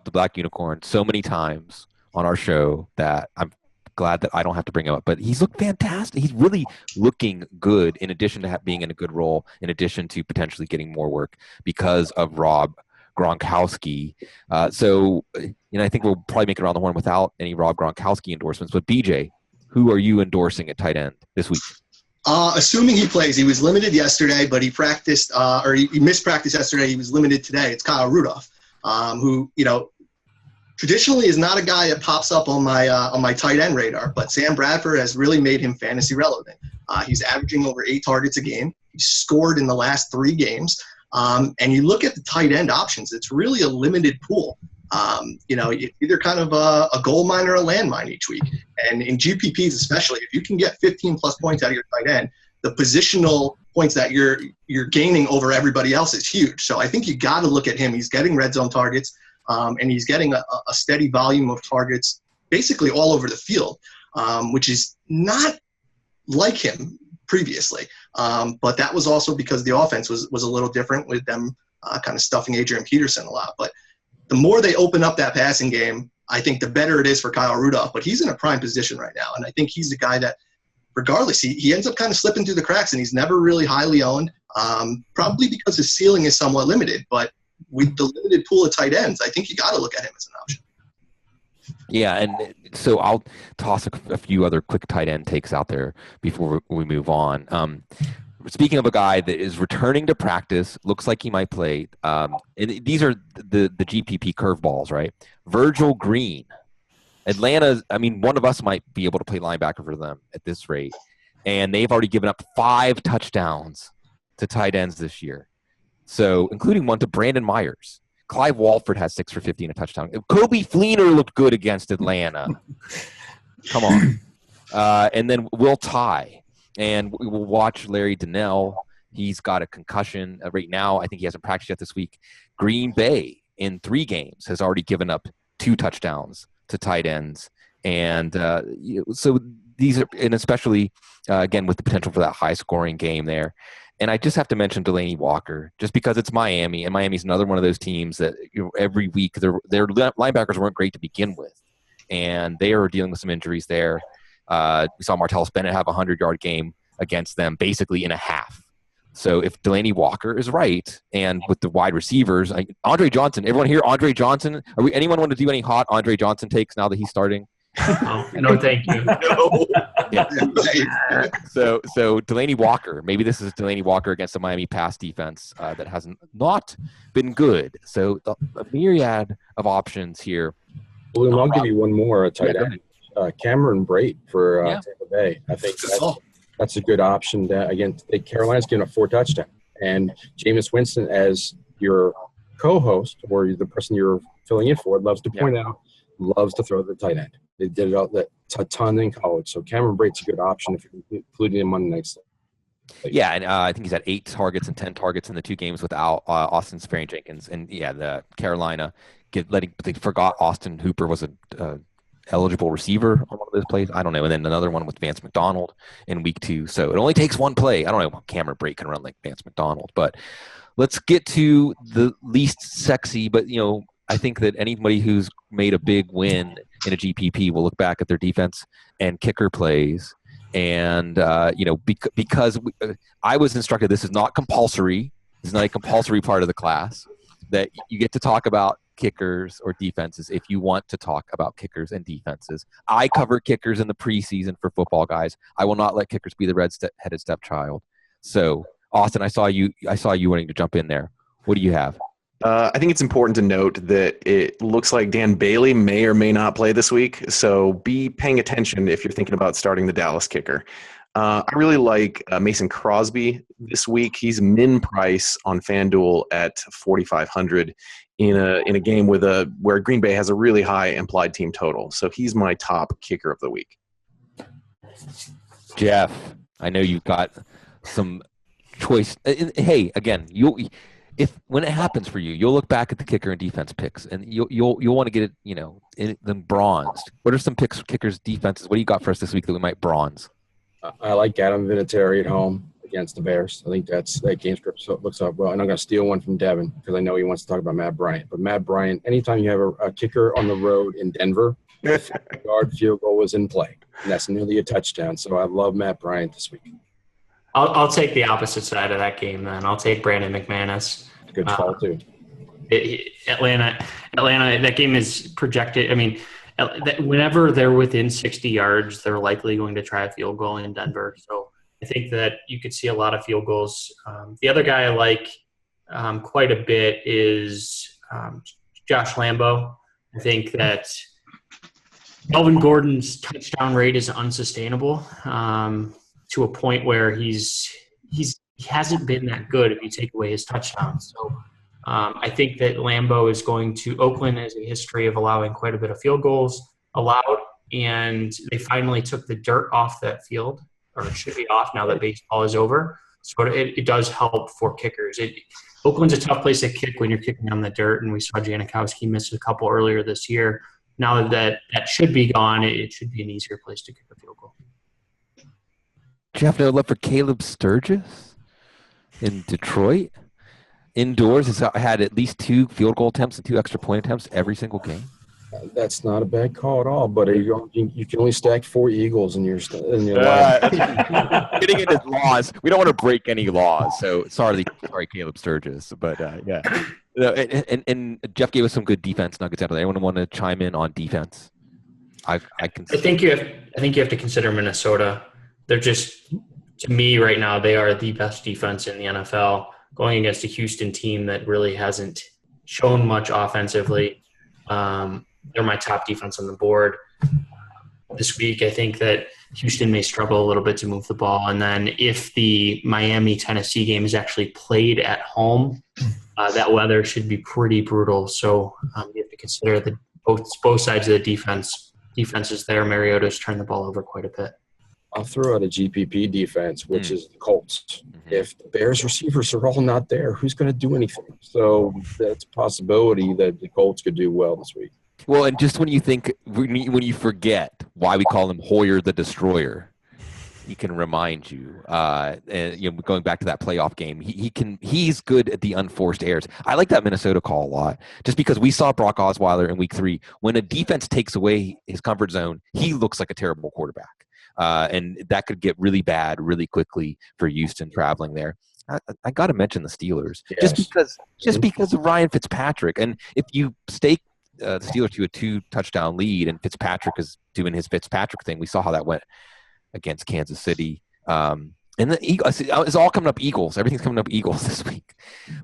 the Black Unicorn so many times on our show that I'm glad that I don't have to bring him up. But he's looked fantastic. He's really looking good. In addition to being in a good role, in addition to potentially getting more work because of Rob Gronkowski. So I think we'll probably make it around the horn without any Rob Gronkowski endorsements. But BJ, who are you endorsing at tight end this week? Assuming he plays, he was limited yesterday, but he practiced, or he missed practice yesterday. He was limited today. It's Kyle Rudolph, who, traditionally is not a guy that pops up on my tight end radar, but Sam Bradford has really made him fantasy relevant. He's averaging over 8 targets a game. He scored in the last 3 games. And you look at the tight end options, it's really a limited pool. Either kind of a gold mine or a landmine each week. And in GPPs especially, if you can get 15 plus points out of your tight end, the positional points that you're gaining over everybody else is huge. So I think you got to look at him. He's getting red zone targets, and he's getting a steady volume of targets basically all over the field, which is not like him previously. But that was also because the offense was a little different with them kind of stuffing Adrian Peterson a lot. But the more they open up that passing game, I think the better it is for Kyle Rudolph. But he's in a prime position right now, and I think he's the guy that, regardless, he ends up kind of slipping through the cracks, and he's never really highly owned, probably because his ceiling is somewhat limited. But with the limited pool of tight ends, I think you got to look at him as an option. Yeah, and so I'll toss a few other quick tight end takes out there before we move on. Speaking of a guy that is returning to practice, looks like he might play. And these are the GPP curveballs, right? Virgil Green. Atlanta, one of us might be able to play linebacker for them at this rate. And they've already given up 5 touchdowns to tight ends this year. So, including one to Brandon Myers. Clive Walford has 6 for 50 and a touchdown. Kobe Fleener looked good against Atlanta. Come on. And then Will Tye. And we'll watch Larry Donnell. He's got a concussion right now. I think he hasn't practiced yet this week. Green Bay in 3 games has already given up 2 touchdowns to tight ends. And so these are, and especially, again, with the potential for that high-scoring game there. And I just have to mention Delaney Walker, just because it's Miami, and Miami's another one of those teams that every week their linebackers weren't great to begin with, and they are dealing with some injuries there. We saw Martellus Bennett have a 100-yard game against them basically in a half. So if Delaney Walker is right, and with the wide receivers, Andre Johnson, everyone here, Andre Johnson, anyone want to do any hot Andre Johnson takes now that he's starting? No, thank you. No. Yeah. So Delaney Walker, maybe this is Delaney Walker against the Miami pass defense that has not been good. So a myriad of options here. Well, I'll give you one more tight end. Cameron Brate for Tampa Bay. I think that's a good option. Again, Carolina's giving up 4 touchdowns. And Jameis Winston, as your co-host or the person you're filling in for, loves to point out, loves to throw the tight end. They did it a ton in college. So Cameron Brate's a good option if you're including him Monday night. Yeah, and I think he's had 8 targets and 10 targets in the 2 games without Austin Sperry-Jenkins. And, the Carolina they forgot Austin Hooper was a eligible receiver on one of those plays. I don't know. And then another one with Vance McDonald in week 2. So it only takes 1 play. I don't know if Cameron Brate can run like Vance McDonald. But let's get to the least sexy, but, I think that anybody who's made a big win in a GPP will look back at their defense and kicker plays. And, because I was instructed this is not compulsory. It's not a compulsory part of the class. That you get to talk about kickers or defenses if you want to talk about kickers and defenses. I cover kickers in the preseason for Football Guys. I will not let kickers be the red-headed stepchild. So, Austin, I saw you wanting to jump in there. What do you have? I think it's important to note that it looks like Dan Bailey may or may not play this week, so be paying attention if you're thinking about starting the Dallas kicker. I really like Mason Crosby this week. He's min price on FanDuel at 4,500 in a game where Green Bay has a really high implied team total. So he's my top kicker of the week. Jeff, I know you've got some choice. Hey, again, when it happens for you, you'll look back at the kicker and defense picks, and you'll want to get it, in them bronzed. What are some picks, kickers, defenses? What do you got for us this week that we might bronze? I like Adam Vinatieri at home against the Bears. I think that game script looks up well. And I'm going to steal one from Devin because I know he wants to talk about Matt Bryant. But Matt Bryant, anytime you have a kicker on the road in Denver, yard field goal is in play. And that's nearly a touchdown. So I love Matt Bryant this week. I'll take the opposite side of that game then. I'll take Brandon McManus. Good call, too. Atlanta, that game is projected. I mean, whenever they're within 60 yards, they're likely going to try a field goal in Denver. So I think that you could see a lot of field goals. The other guy I like quite a bit is Josh Lambo. I think that Melvin Gordon's touchdown rate is unsustainable to a point where he hasn't been that good if you take away his touchdowns. So I think that Lambeau is going to – Oakland has a history of allowing quite a bit of field goals allowed, and they finally took the dirt off that field, or it should be off now that baseball is over. So it does help for kickers. Oakland's a tough place to kick when you're kicking on the dirt, and we saw Janikowski miss a couple earlier this year. Now that should be gone, it should be an easier place to kick a field goal. Jeff, no love for Caleb Sturgis in Detroit. Indoors, has had at least 2 field goal attempts and 2 extra point attempts every single game. That's not a bad call at all, but you can only stack 4 Eagles in your life. Getting into laws, we don't want to break any laws. So sorry, Caleb Sturgis, but yeah. And Jeff gave us some good defense nuggets out of there. Anyone want to chime in on defense? I think you have to consider Minnesota. They're just, to me right now, they are the best defense in the NFL, going against a Houston team that really hasn't shown much offensively. They're my top defense on the board this week. I think that Houston may struggle a little bit to move the ball. And then if the Miami-Tennessee game is actually played at home, that weather should be pretty brutal. So you have to consider that both sides of the defenses there. Mariota's turned the ball over quite a bit. I'll throw out a GPP defense, which is the Colts. If the Bears receivers are all not there, who's going to do anything? So that's a possibility that the Colts could do well this week. Well, and just when you forget why we call him Hoyer the Destroyer, he can remind you. And going back to that playoff game, he's good at the unforced errors. I like that Minnesota call a lot, just because we saw Brock Osweiler in Week 3. When a defense takes away his comfort zone, he looks like a terrible quarterback. And that could get really bad really quickly for Houston traveling there. I got to mention the Steelers, yes. just because of Ryan Fitzpatrick. And if you stake the Steelers to a 2-touchdown lead, and Fitzpatrick is doing his Fitzpatrick thing, we saw how that went against Kansas City. And the Eagles, it's all coming up Eagles. Everything's coming up Eagles this week.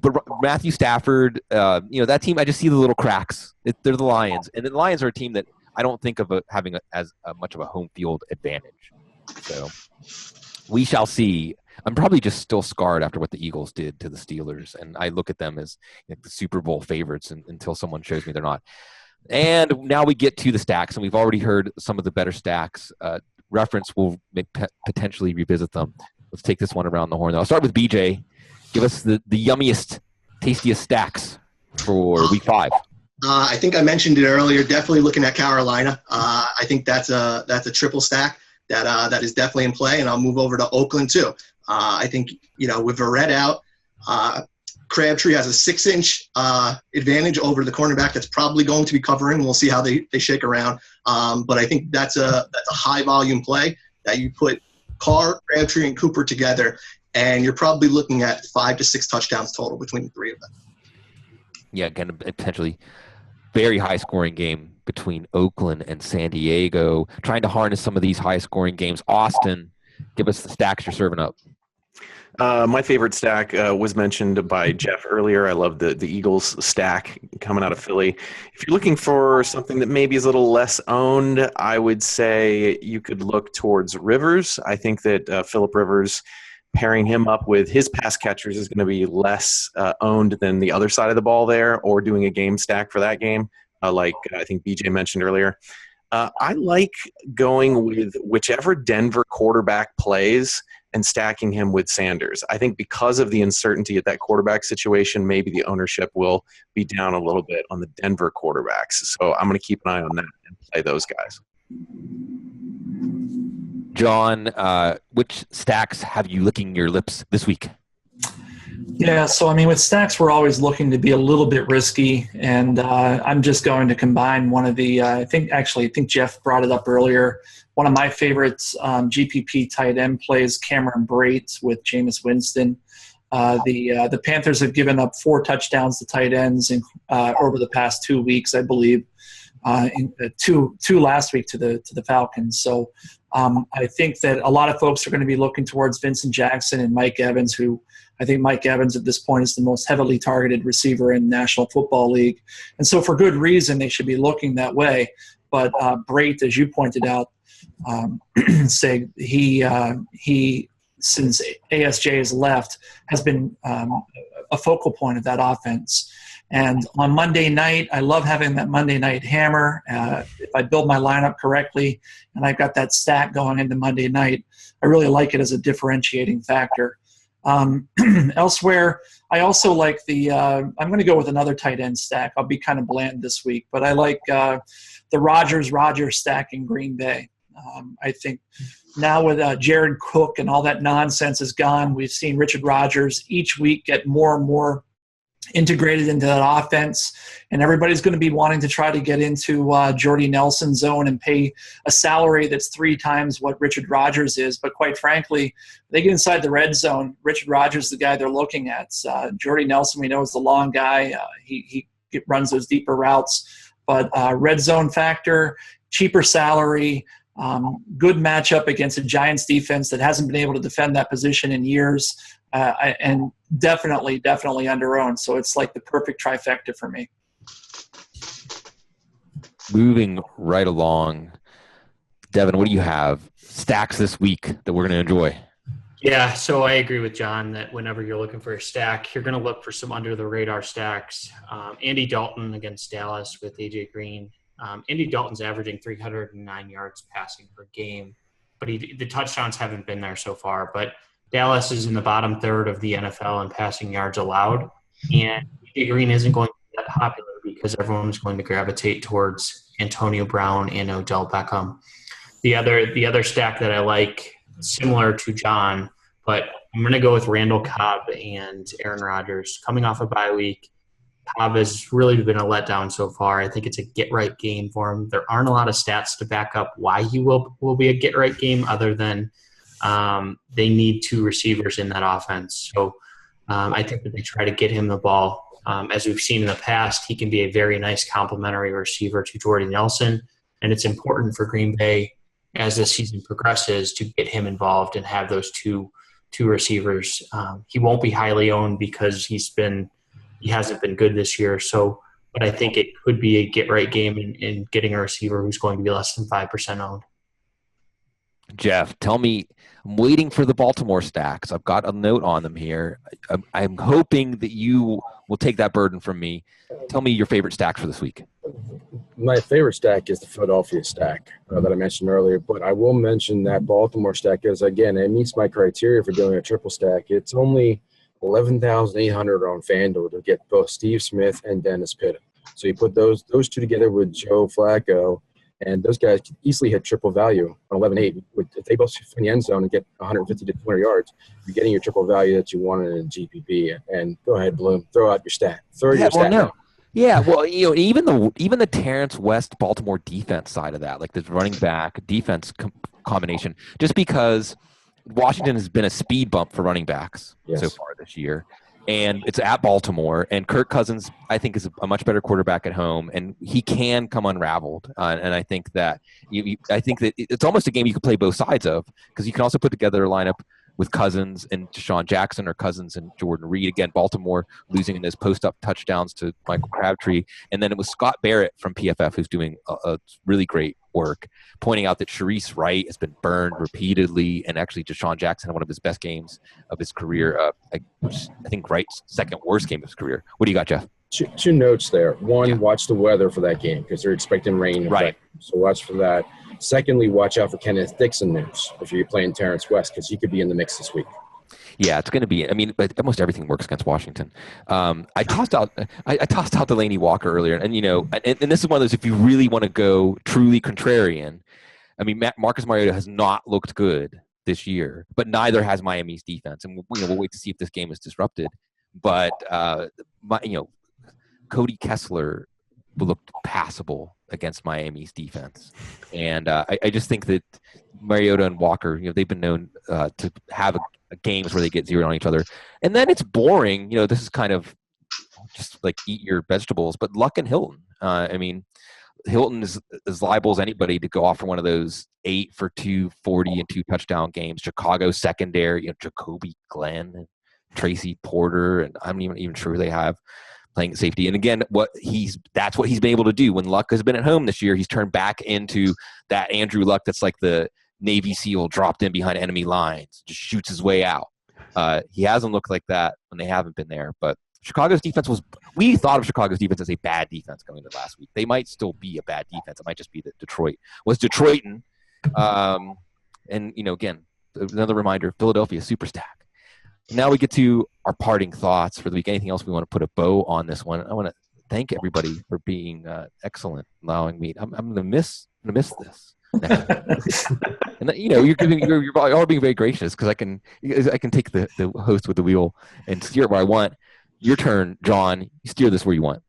But Matthew Stafford, that team, I just see the little cracks. They're the Lions, and the Lions are a team that I don't think of having as much of a home field advantage. So we shall see. I'm probably just still scarred after what the Eagles did to the Steelers, and I look at them as the Super Bowl favorites until someone shows me they're not. And now we get to the stacks, and we've already heard some of the better stacks. Reference will potentially revisit them. Let's take this one around the horn. I'll start with BJ. Give us the yummiest, tastiest stacks for Week 5. I think I mentioned it earlier. Definitely looking at Carolina. I think that's a triple stack that is definitely in play, and I'll move over to Oakland too. I think with Verrett out, Crabtree has a 6-inch advantage over the cornerback that's probably going to be covering. We'll see how they shake around, but I think that's a high volume play that you put Carr, Crabtree, and Cooper together. and you're probably looking at 5 to 6 touchdowns total between the three of them. Yeah, again, a potentially very high-scoring game between Oakland and San Diego. Trying to harness some of these high-scoring games. Austin, give us the stacks you're serving up. My favorite stack was mentioned by Jeff earlier. I love the Eagles stack coming out of Philly. If you're looking for something that maybe is a little less owned, I would say you could look towards Rivers. I think that Phillip Rivers, pairing him up with his pass catchers, is going to be less owned than the other side of the ball there, or doing a game stack for that game, like I think BJ mentioned earlier. I like going with whichever Denver quarterback plays and stacking him with Sanders. I think because of the uncertainty at that quarterback situation, maybe the ownership will be down a little bit on the Denver quarterbacks. So I'm going to keep an eye on that and play those guys. John, which stacks have you licking your lips this week? Yeah, so I mean, with stacks, we're always looking to be a little bit risky, and I'm just going to combine one of the. I think Jeff brought it up earlier. One of my favorites, GPP tight end plays, Cameron Brate with Jameis Winston. The Panthers have given up 4 touchdowns to tight ends over the past 2 weeks, I believe. Two last week to the Falcons. So I think that a lot of folks are going to be looking towards Vincent Jackson and Mike Evans, who I think Mike Evans at this point is the most heavily targeted receiver in National Football League. And so for good reason, they should be looking that way. But Brate, as you pointed out, say he since ASJ has left, has been a focal point of that offense. And on Monday night, I love having that Monday night hammer. If I build my lineup correctly and I've got that stack going into Monday night, I really like it as a differentiating factor. Elsewhere, I also like I'm going to go with another tight end stack. I'll be kind of bland this week, but I like the Rodgers stack in Green Bay. I think now with Jared Cook and all that nonsense is gone, we've seen Richard Rodgers each week get more and more integrated into that offense, and everybody's going to be wanting to try to get into Jordy Nelson's zone and pay a salary that's 3 times what Richard Rodgers is. But quite frankly, they get inside the red zone, Richard Rodgers is the guy they're looking at. Jordy Nelson, we know, is the long guy. He runs those deeper routes. But red zone factor, cheaper salary, good matchup against a Giants defense that hasn't been able to defend that position in years, and definitely under-owned. So it's like the perfect trifecta for me. Moving right along, Devin, what do you have? Stacks this week that we're going to enjoy? Yeah, so I agree with John that whenever you're looking for a stack, you're going to look for some under-the-radar stacks. Andy Dalton against Dallas with A.J. Green. Andy Dalton's averaging 309 yards passing per game, but the touchdowns haven't been there so far. But Dallas is in the bottom third of the NFL in passing yards allowed, and A.J. Green isn't going to be that popular because everyone's going to gravitate towards Antonio Brown and Odell Beckham. The other stack that I like, similar to John, but I'm going to go with Randall Cobb and Aaron Rodgers. Coming off a bye week, Cobb has really been a letdown so far. I think it's a get-right game for him. There aren't a lot of stats to back up why he will be a get-right game other than they need 2 receivers in that offense. So I think that they try to get him the ball. As we've seen in the past, he can be a very nice complementary receiver to Jordy Nelson, and it's important for Green Bay as the season progresses to get him involved and have those two receivers. He won't be highly owned because he hasn't been good this year. But I think it could be a get-right game in getting a receiver who's going to be less than 5% owned. Jeff, tell me, I'm waiting for the Baltimore stacks. I've got a note on them here. I'm hoping that you will take that burden from me. Tell me your favorite stacks for this week. My favorite stack is the Philadelphia stack that I mentioned earlier, but I will mention that Baltimore stack because, again, it meets my criteria for doing a triple stack. It's only $11,800 on FanDuel to get both Steve Smith and Dennis Pitta. So you put those 2 together with Joe Flacco, and those guys can easily hit triple value on 11-8. If they both in the end zone and get 150 to 200 yards, you're getting your triple value that you wanted in GPP. And go ahead, Bloom, throw out your stat. Yeah, well, even the Terrance West Baltimore defense side of that, like this running back defense combination, just because Washington has been a speed bump for running backs so far this year. And it's at Baltimore. And Kirk Cousins, I think, is a much better quarterback at home. And he can come unraveled. And I think that it's almost a game you could play both sides of, because you can also put together a lineup with Cousins and Deshaun Jackson, or Cousins and Jordan Reed. Again, Baltimore losing in those post-up touchdowns to Michael Crabtree. And then it was Scott Barrett from PFF who's doing a really great work, pointing out that Sharice Wright has been burned repeatedly, and actually Deshaun Jackson had one of his best games of his career. I think Wright's second worst game of his career. What do you got, Jeff? Two notes there. One, watch the weather for that game, because they're expecting rain. Right. So watch for that. Secondly, watch out for Kenneth Dixon news if you're playing Terrance West, because he could be in the mix this week. Yeah, it's going to be. I mean, but almost everything works against Washington. I tossed out Delaney Walker earlier, and and this is one of those, if you really want to go truly contrarian. I mean, Marcus Mariota has not looked good this year, but neither has Miami's defense, and we'll wait to see if this game is disrupted. But Cody Kessler looked passable against Miami's defense, and I just think that Mariota and Walker, they've been known to have games where they get zeroed on each other, and then it's boring. This is kind of just like eat your vegetables. But Luck and Hilton, I mean, Hilton is as liable as anybody to go off for one of those 8 for 240 and 2 touchdown games. Chicago secondary, Jacoby Glenn, and Tracy Porter, and I'm not even sure who they have playing safety. And again, that's what he's been able to do when Luck has been at home this year. He's turned back into that Andrew Luck that's like the Navy SEAL dropped in behind enemy lines, just shoots his way out. He hasn't looked like that when they haven't been there. But Chicago's defense we thought of Chicago's defense as a bad defense going into last week. They might still be a bad defense. It might just be that Detroit was Detroitin'. And, again, another reminder, Philadelphia super stack. Now we get to our parting thoughts for the week. Anything else we want to put a bow on this one? I want to thank everybody for being excellent, allowing me. I'm going to miss this. And you're all being very gracious, because I can take the host with the wheel and steer it where I want. Your turn, John. You steer this where you want.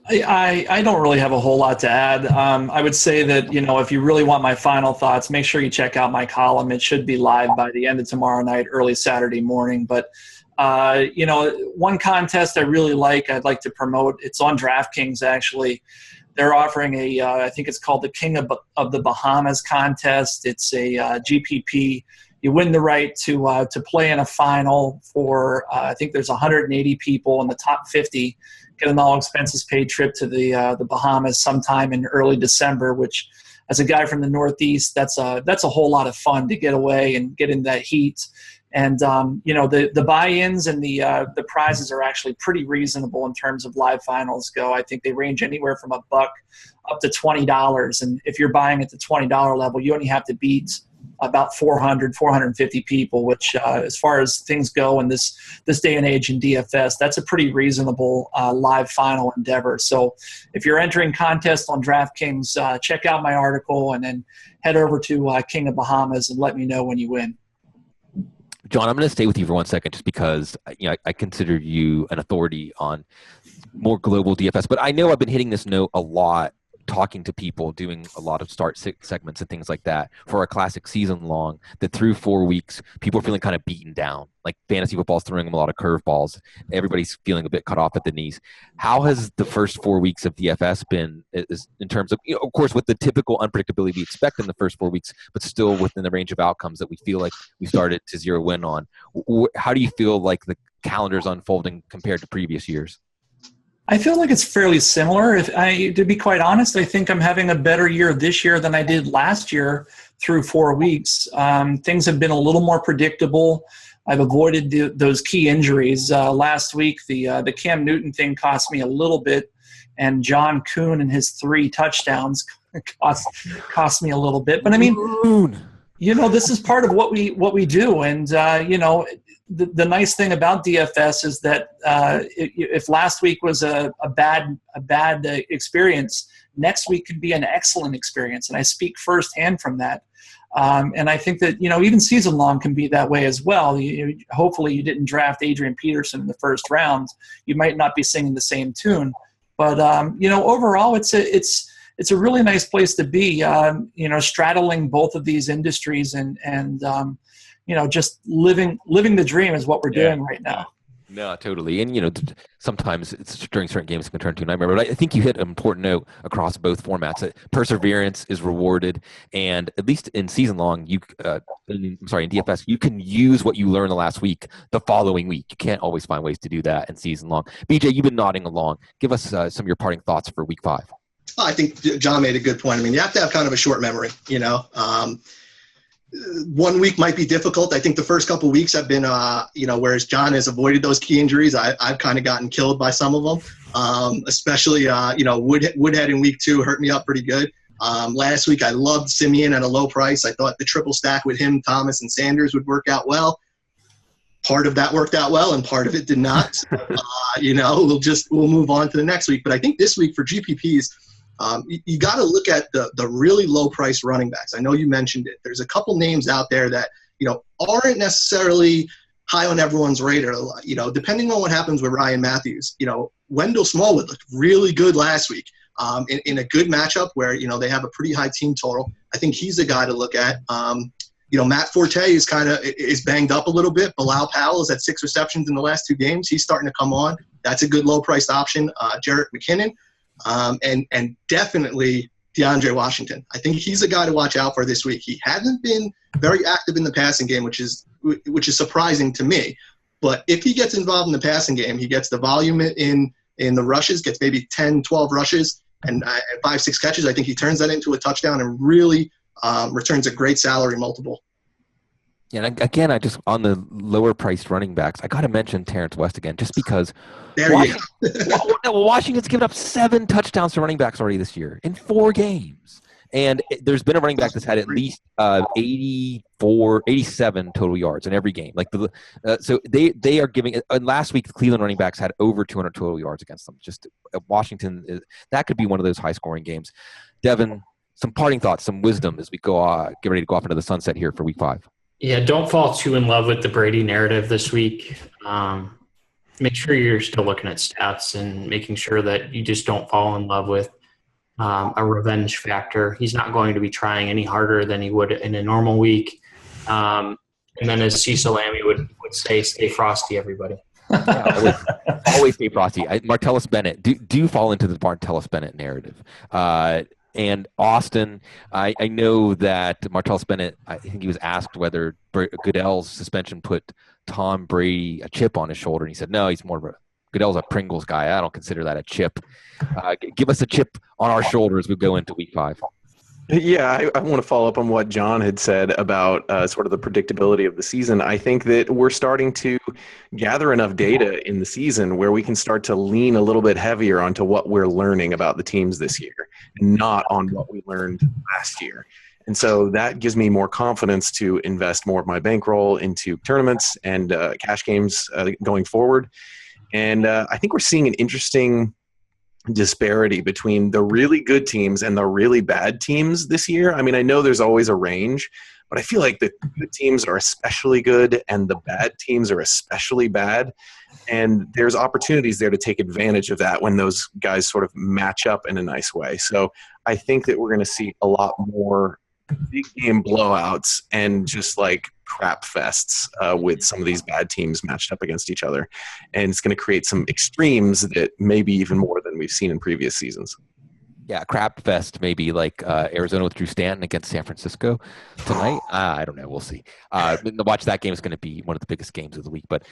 I don't really have a whole lot to add. I would say that, if you really want my final thoughts, make sure you check out my column. It should be live by the end of tomorrow night, early Saturday morning. But, one contest I really I'd like to promote. It's on DraftKings, actually. They're offering I think it's called the King of the Bahamas contest. It's a GPP. You win the right to play in a final for, I think there's 180 people in the top 50. Get an all-expenses-paid trip to the Bahamas sometime in early December, which, as a guy from the Northeast, that's a whole lot of fun to get away and get in that heat. And the buy-ins and the prizes are actually pretty reasonable in terms of live finals go. I think they range anywhere from $1 up to $20. And if you're buying at the $20 level, you only have to beat about 450 people, which as far as things go in this day and age in DFS, that's a pretty reasonable live final endeavor. So if you're entering contests on DraftKings, check out my article and then head over to King of Bahamas and let me know when you win. John, I'm going to stay with you for 1 second, just because I consider you an authority on more global DFS. But I know I've been hitting this note a lot, talking to people, doing a lot of start segments and things like that for a classic season long, that through 4 weeks, people are feeling kind of beaten down. Like fantasy football's throwing them a lot of curveballs. Everybody's feeling a bit cut off at the knees. How has the first 4 weeks of DFS been in terms of, of course, with the typical unpredictability we expect in the first 4 weeks, but still within the range of outcomes that we feel like we started to zero in on? How do you feel like the calendar's unfolding compared to previous years? I feel like it's fairly similar. To be quite honest, I think I'm having a better year this year than I did last year through 4 weeks. Things have been a little more predictable. I've avoided those key injuries. Last week, the Cam Newton thing cost me a little bit, and John Kuhn and his 3 touchdowns cost me a little bit. But I mean, this is part of what we do, and The nice thing about DFS is that if last week was a bad experience, next week could be an excellent experience, and I speak firsthand from that. And I think that even season long can be that way as well. Hopefully, you didn't draft Adrian Peterson in the first round. You might not be singing the same tune, but overall, it's a really nice place to be. Straddling both of these industries and just living the dream is what we're doing right now. No, totally. And, sometimes it's during certain games it can turn to a nightmare. But I think you hit an important note across both formats that perseverance is rewarded. And at least in season long, in DFS, you can use what you learned the last week the following week. You can't always find ways to do that in season long. BJ, you've been nodding along. Give us some of your parting thoughts for week 5. I think John made a good point. I mean, you have to have kind of a short memory, 1 week might be difficult. I think the first couple of weeks have been, whereas John has avoided those key injuries, I've kind of gotten killed by some of them, especially, Woodhead in week 2 hurt me up pretty good. Last week, I loved Simeon at a low price. I thought the triple stack with him, Thomas, and Sanders would work out well. Part of that worked out well, and part of it did not. We'll move on to the next week. But I think this week for GPPs, you got to look at the really low-priced running backs. I know you mentioned it. There's a couple names out there that, aren't necessarily high on everyone's radar. Depending on what happens with Ryan Matthews, Wendell Smallwood looked really good last week in a good matchup where, they have a pretty high team total. I think he's a guy to look at. Matt Forte is banged up a little bit. Bilal Powell is at 6 receptions in the last 2 games. He's starting to come on. That's a good low-priced option. Jerick McKinnon. And definitely DeAndre Washington. I think he's a guy to watch out for this week. He hasn't been very active in the passing game, which is surprising to me. But if he gets involved in the passing game, he gets the volume in the rushes, gets maybe 10, 12 rushes and 5, 6 catches. I think he turns that into a touchdown and really returns a great salary multiple. Yeah, and again, on the lower priced running backs, I got to mention Terrance West again, just because Washington's given up 7 touchdowns to running backs already this year in 4 games. And there's been a running back that's had at least 87 total yards in every game. So they are giving. And last week, the Cleveland running backs had over 200 total yards against them. Just Washington, that could be one of those high scoring games. Devin, some parting thoughts, some wisdom as we go get ready to go off into the sunset here for week 5. Yeah, don't fall too in love with the Brady narrative this week. Make sure you're still looking at stats and making sure that you just don't fall in love with a revenge factor. He's not going to be trying any harder than he would in a normal week. And then as Cecil Lammey would say, stay frosty, everybody. Always stay frosty. Martellus Bennett, do fall into the Martellus Bennett narrative. And Austin, I know that Martellus Bennett, I think he was asked whether Goodell's suspension put Tom Brady a chip on his shoulder, and he said, no, he's more of Goodell's a Pringles guy. I don't consider that a chip. Give us a chip on our shoulder as we go into week 5. Yeah, I want to follow up on what John had said about sort of the predictability of the season. I think that we're starting to gather enough data in the season where we can start to lean a little bit heavier onto what we're learning about the teams this year, and not on what we learned last year. And so that gives me more confidence to invest more of my bankroll into tournaments and cash games going forward. And I think we're seeing an interesting disparity between the really good teams and the really bad teams this year. I mean, I know there's always a range, but I feel like the good teams are especially good and the bad teams are especially bad. And there's opportunities there to take advantage of that when those guys sort of match up in a nice way. So I think that we're going to see a lot more big game blowouts and just like crap fests with some of these bad teams matched up against each other. And it's going to create some extremes that maybe even more than we've seen in previous seasons. Yeah, crap fest maybe like Arizona with Drew Stanton against San Francisco tonight. I don't know. We'll see. Watch that game is going to be one of the biggest games of the week. But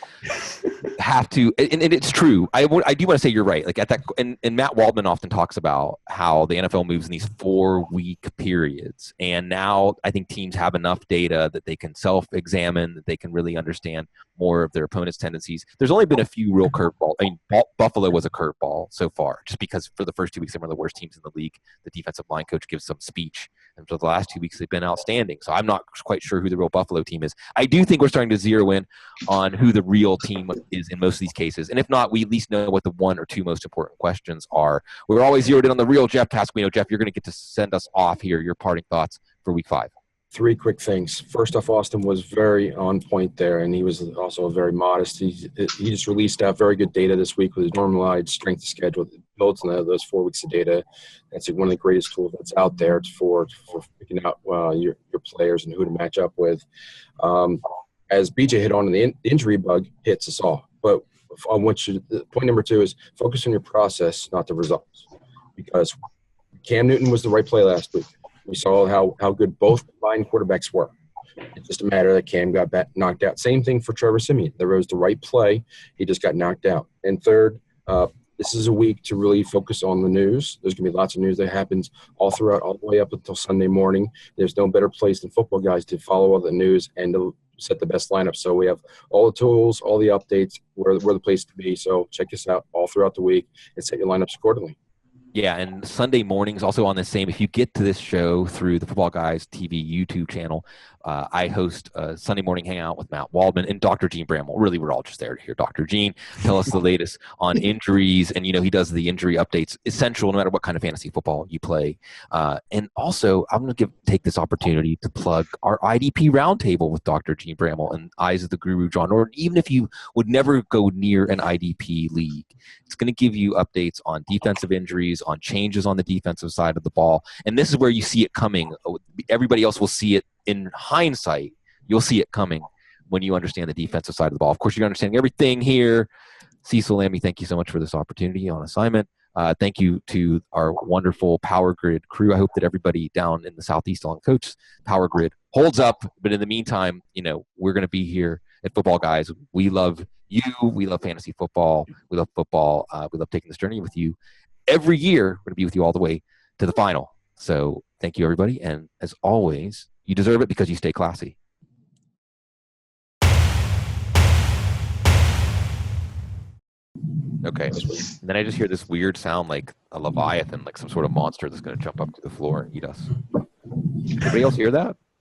have to, and it's true. I do want to say you're right. Like at that, and Matt Waldman often talks about how the NFL moves in these 4-week periods, and now I think teams have enough data that they can self-examine, that they can really understand more of their opponent's tendencies. There's only been a few real curveballs. I mean, Buffalo was a curveball so far, just because for the first 2 weeks they were one of the worst teams in the league. The defensive line coach gives some speech, and for the last 2 weeks they've been outstanding. So I'm not quite sure who the real Buffalo team is. I do think we're starting to zero in on who the real team is in most of these cases, and if not, we at least know what the 1 or 2 most important questions are. We're always zeroed in on the real Jeff Pasquino. Jeff, you're going to get to send us off here. Your parting thoughts for week 5. Three quick things. First off, Austin was very on point there, and he was also very modest. He just released out very good data this week with his normalized strength of schedule. It builds on those 4 weeks of data. That's one of the greatest tools that's out there for picking out your players and who to match up with. As BJ hit on, the injury bug hits us all. But point number 2 is focus on your process, not the results. Because Cam Newton was the right play last week. We saw how good both combined quarterbacks were. It's just a matter that Cam got knocked out. Same thing for Trevor Siemian. There was the right play. He just got knocked out. And third, this is a week to really focus on the news. There's going to be lots of news that happens all throughout, all the way up until Sunday morning. There's no better place than Footballguys to follow all the news and to set the best lineup. So we have all the tools, all the updates. We're the place to be. So check us out all throughout the week and set your lineups accordingly. Yeah, and Sunday mornings also on the same. If you get to this show through the Footballguys TV YouTube channel, I host a Sunday morning hangout with Matt Waldman and Dr. Gene Bramwell. Really, we're all just there to hear Dr. Gene tell us the latest on injuries. And, he does the injury updates, essential no matter what kind of fantasy football you play. And also, I'm going to take this opportunity to plug our IDP roundtable with Dr. Gene Bramwell and Eyes of the Guru, John Norton. Even if you would never go near an IDP league, it's going to give you updates on defensive injuries, on changes on the defensive side of the ball. And this is where you see it coming. Everybody else will see it in hindsight. You'll see it coming when you understand the defensive side of the ball. Of course, you're understanding everything here. Cecil Lammey, thank you so much for this opportunity on assignment. Thank you to our wonderful Power Grid crew. I hope that everybody down in the Southeast on Coach Power Grid holds up. But in the meantime, we're going to be here at Footballguys. We love you. We love fantasy football. We love football. We love taking this journey with you. Every year, we're going to be with you all the way to the final. So thank you, everybody. And as always, you deserve it because you stay classy. Okay. And then I just hear this weird sound like a leviathan, like some sort of monster that's going to jump up to the floor and eat us. Anybody else hear that?